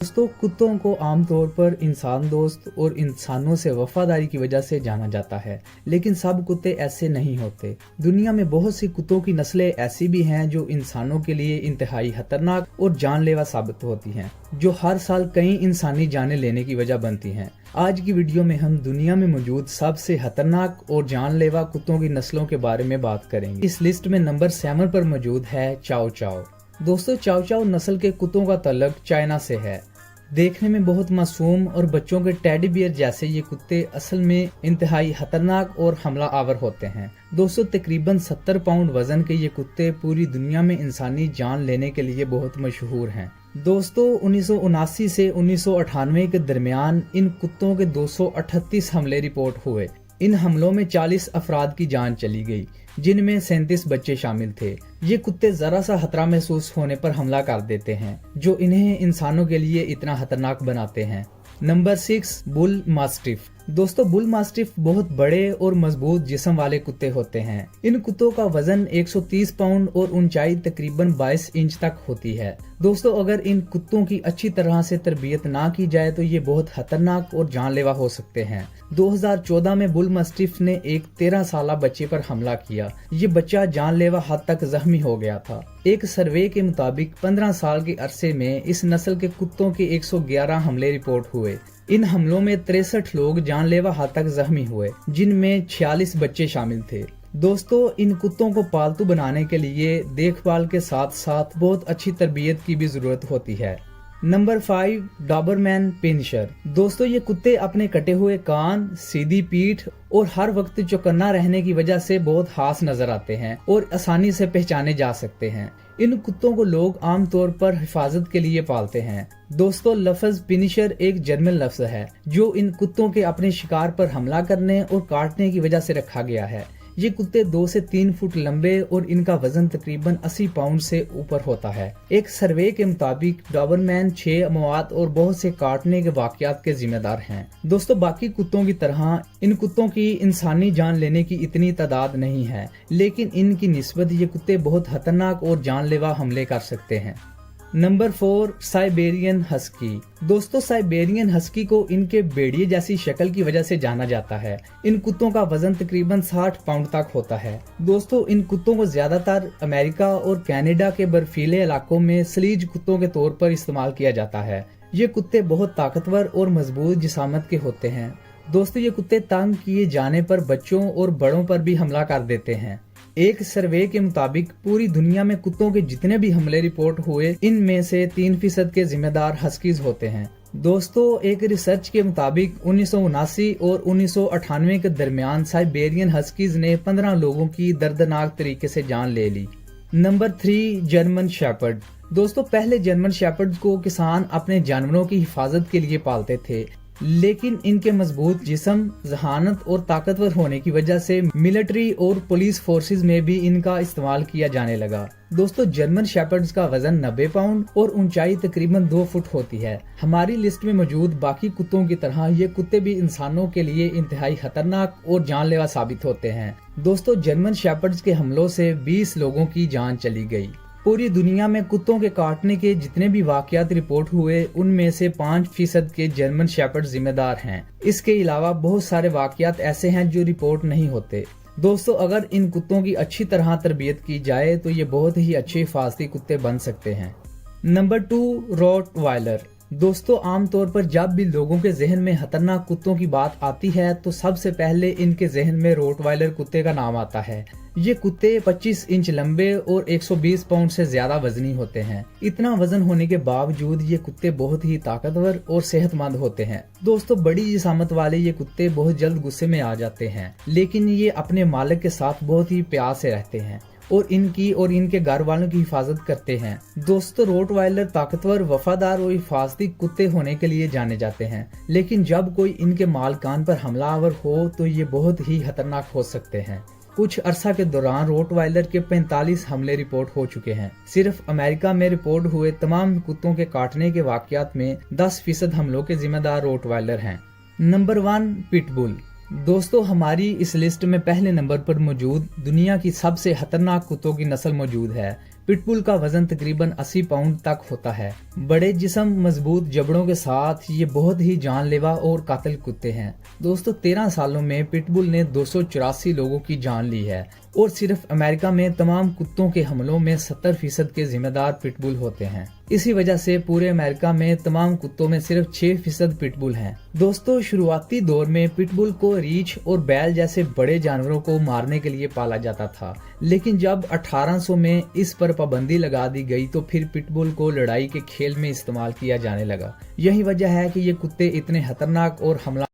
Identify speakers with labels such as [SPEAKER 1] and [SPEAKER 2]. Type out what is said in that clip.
[SPEAKER 1] दोस्तों, कुत्तों को आमतौर पर इंसान दोस्त और इंसानों से वफादारी की वजह से जाना जाता है, लेकिन सब कुत्ते ऐसे नहीं होते। दुनिया में बहुत सी कुत्तों की नस्लें ऐसी भी हैं जो इंसानों के लिए इंतहाई खतरनाक और जानलेवा साबित होती हैं, जो हर साल कई इंसानी जानें लेने की वजह बनती हैं। आज की वीडियो में हम दुनिया में मौजूद सबसे खतरनाक और जानलेवा कुत्तों की नस्लों के बारे में बात करेंगे। इस लिस्ट में नंबर 7 पर मौजूद है चाओ चाओ। दोस्तों, चाओ चाओ नस्ल के कुत्तों का ताल्लुक चाइना से है। देखने में बहुत मासूम और बच्चों के टेडी बियर जैसे ये कुत्ते असल में इंतहाई खतरनाक और हमला आवर होते हैं। दोस्तों, तकरीबन 70 पाउंड वजन के ये कुत्ते पूरी दुनिया में इंसानी जान लेने के लिए बहुत मशहूर हैं। दोस्तों, 1979 से 1998 के दरमियान इन कुत्तों के 238 हमले रिपोर्ट हुए। इन हमलों में 40 अफराद की जान चली गई, जिनमें 37 बच्चे शामिल थे। ये कुत्ते जरा सा खतरा महसूस होने पर हमला कर देते हैं, जो इन्हें इंसानों के लिए इतना खतरनाक बनाते हैं। Number 6, bull mastiff. दोस्तों, बुल मास्टिफ बहुत बड़े और मजबूत जिस्म वाले कुत्ते होते हैं। इन कुत्तों का वजन 130 पाउंड और ऊंचाई तकरीबन 22 इंच तक होती है। दोस्तों, अगर इन कुत्तों की अच्छी तरह से तरबियत ना की जाए तो ये बहुत खतरनाक और जानलेवा हो सकते हैं। 2014 में बुल मास्टिफ ने एक 13 साल बच्चे पर हमला किया। ये बच्चा जानलेवा हद तक जख्मी हो गया था। एक सर्वे के मुताबिक 15 साल के अरसे में इस नस्ल के कुत्तों के 111 हमले रिपोर्ट हुए। इन हमलों में 63 लोग जानलेवा हद तक जख्मी हुए, जिनमें 46 बच्चे शामिल थे। दोस्तों, इन कुत्तों को पालतू बनाने के लिए देखभाल के साथ साथ बहुत अच्छी तरबियत की भी जरूरत होती है। Number 5, Doberman pinscher. दोस्तों, ये कुत्ते अपने कटे हुए कान, सीधी पीठ और हर वक्त चौकन्ना रहने की वजह से बहुत खास नजर आते हैं और आसानी से पहचाने जा सकते हैं। इन कुत्तों को लोग आमतौर पर हिफाजत के लिए पालते हैं। दोस्तों, लफ्ज पिनिशर एक जर्मन लफ्ज है जो इन कुत्तों के अपने शिकार पर हमला करने और काटने की वजह से रखा गया है। ये कुत्ते 2 से 3 फुट लंबे और इनका वजन तकरीबन 80 पाउंड से ऊपर होता है। एक सर्वे के मुताबिक डॉबरमैन 6 मौत और बहुत से काटने के वाकयात के जिम्मेदार हैं। दोस्तों, बाकी कुत्तों की तरह इन कुत्तों की इंसानी जान लेने की इतनी तादाद नहीं है, लेकिन इनकी निस्बत ये कुत्ते बहुत खतरनाक और जानलेवा हमले कर सकते हैं। Number 4, Siberian husky. दोस्तों, साइबेरियन हस्की को इनके भेड़िए जैसी शक्ल की वजह से जाना जाता है। इन कुत्तों का वजन तकरीबन 60 पाउंड तक होता है। दोस्तों, इन कुत्तों को ज्यादातर अमेरिका और कनाडा के बर्फीले इलाकों में स्लीज कुत्तों के तौर पर इस्तेमाल किया जाता है। ये कुत्ते बहुत ताकतवर और मजबूत जिसामत के होते हैं। दोस्तों, ये कुत्ते तंग किए जाने पर बच्चों और बड़ों पर भी हमला कर देते हैं। एक सर्वे के मुताबिक पूरी दुनिया में कुत्तों के जितने भी हमले रिपोर्ट हुए, इनमें से 3% के जिम्मेदार हस्कीज होते हैं। दोस्तों, एक रिसर्च के मुताबिक 1979 और 1998 के दरमियान साइबेरियन हस्कीज ने 15 लोगों की दर्दनाक तरीके से जान ले ली। Number 3, German shepherd. दोस्तों, पहले जर्मन शेपर्ड को किसान अपने जानवरों की हिफाजत के लिए पालते थे, लेकिन इनके मजबूत जिस्म, जहानत और ताकतवर होने की वजह से मिलिट्री और पुलिस फोर्सेस में भी इनका इस्तेमाल किया जाने लगा। दोस्तों, जर्मन शेपर्ड्स का वजन 90 पाउंड और ऊंचाई तकरीबन 2 फुट होती है। हमारी लिस्ट में मौजूद बाकी कुत्तों की तरह ये कुत्ते भी इंसानों के लिए इंतहाई खतरनाक और जानलेवा साबित होते हैं। दोस्तों, जर्मन शेपर्ड्स के हमलों से 20 लोगों की जान चली गई। पूरी दुनिया में कुत्तों के काटने के जितने भी वाकयात रिपोर्ट हुए, उनमें से 5% के जर्मन शेपर्ड जिम्मेदार हैं। इसके अलावा बहुत सारे वाकयात ऐसे हैं जो रिपोर्ट नहीं होते। दोस्तों, अगर इन कुत्तों की अच्छी तरह तरबियत की जाए तो ये बहुत ही अच्छे हिफाजती कुत्ते बन सकते हैं। Number 2, Rottweiler. दोस्तों, आमतौर पर जब भी लोगों के जहन में खतरनाक कुत्तों की बात आती है तो सबसे पहले इनके जहन में रोटवाइलर कुत्ते का नाम आता है। ये कुत्ते 25 इंच लंबे और 120 पाउंड से ज्यादा वजनी होते हैं। इतना वजन होने के बावजूद ये कुत्ते बहुत ही ताकतवर और सेहतमंद होते हैं। दोस्तों, बड़ी जिसामत वाले ये कुत्ते बहुत जल्द गुस्से में आ जाते हैं, लेकिन ये अपने मालिक के साथ बहुत ही प्यार से रहते हैं और इनकी और इनके घर वालों की हिफाजत करते हैं। दोस्तों, रोटवाइलर ताकतवर, वफादार और हिफाजती कुत्ते होने के लिए जाने जाते हैं, लेकिन जब कोई इनके मालकान पर हमलावर हो तो ये बहुत ही खतरनाक हो सकते हैं। कुछ अरसा के दौरान रोटवाइलर के 45 हमले रिपोर्ट हो चुके हैं। सिर्फ अमेरिका में रिपोर्ट हुए तमाम कुत्तों के काटने के वाकयात में 10% हमलों के जिम्मेदार रोटवाइलर हैं। Number 1, pitbull. दोस्तों, हमारी इस लिस्ट में पहले नंबर पर मौजूद दुनिया की सबसे खतरनाक कुत्तों की नस्ल मौजूद है। पिटबुल का वजन तकरीबन 80 पाउंड तक होता है। बड़े जिस्म, मजबूत जबड़ों के साथ ये बहुत ही जानलेवा और कातिल कुत्ते हैं। दोस्तों 13 सालों में पिटबुल ने 284 लोगों की जान ली है और सिर्फ अमेरिका में तमाम कुत्तों के हमलों में 70% के जिम्मेदार पिटबुल होते हैं। इसी वजह से पूरे अमेरिका में तमाम कुत्तों में सिर्फ 6% पिटबुल हैं। दोस्तों शुरुआती दौर में पिटबुल को रीछ और बैल जैसे बड़े जानवरों को मारने के लिए पाला जाता था, लेकिन जब 1800 में इस पर पाबंदी लगा दी गई तो फिर पिटबुल को लड़ाई के खेल में इस्तेमाल किया जाने लगा। यही वजह है कि ये कुत्ते इतने खतरनाक और हमला